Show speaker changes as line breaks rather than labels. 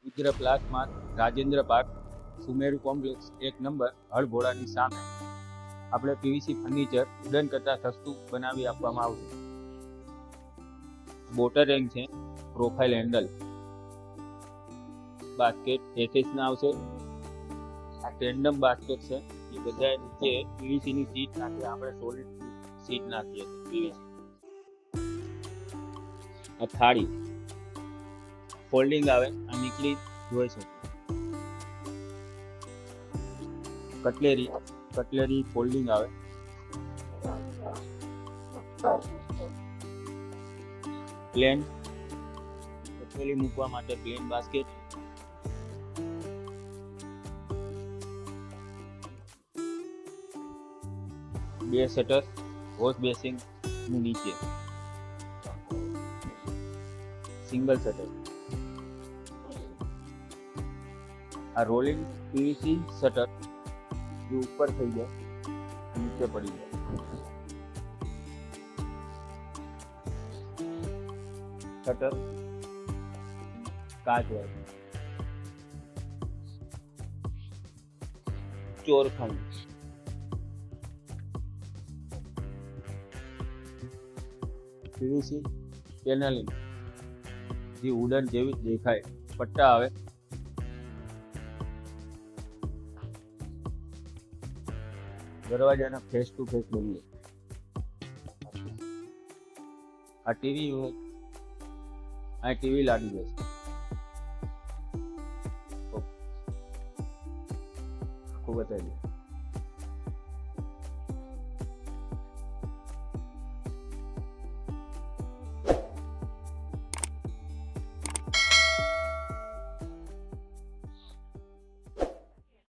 ઉગ્ર પ્લાસમાં Rajendra park Sumeru complex 1 number હળભોળાની સામે આપણે પીવીસી ફર્નિચર વુડન કરતાં સસ્તું બનાવી આપવામાં આવશે. બોટર રેંગ છે, પ્રોફાઇલ હેન્ડલ, બાસ્કેટ એસેસના આવશે. આ ટેન્ડમ બાસ્કેટ છે, એ બધા નીચે પીવીસીની શીટ નાખી આપણે સોલિડ શીટ નાખીએ છીએ પીવીસી. આ થાળી ફોલ્ડિંગ આવે, આ નીકળી જોઈ શકો. કટલેરી ફોલ્ડિંગ આવે. પ્લેન કટલેરી મૂકવા માટે પ્લેન બાસ્કેટ. બે શટર વોશ બેસિંગ ની નીચે, સિંગલ શટર. આ રોલિંગ પીવીસી શટર જે ઉપર થઈ જાય નીચે પડી જાય. શટર કાચ વાળું. ચોરખંડ પીવીસી પેનલિંગ જે વુડન જેવી દેખાય. પટ્ટા આવે. દરવાજાના ફેસ ટુ ફેસ બનીએ. આ ટીવી હોય, આ ટીવી લાગી જશે. ખૂબ બતાવી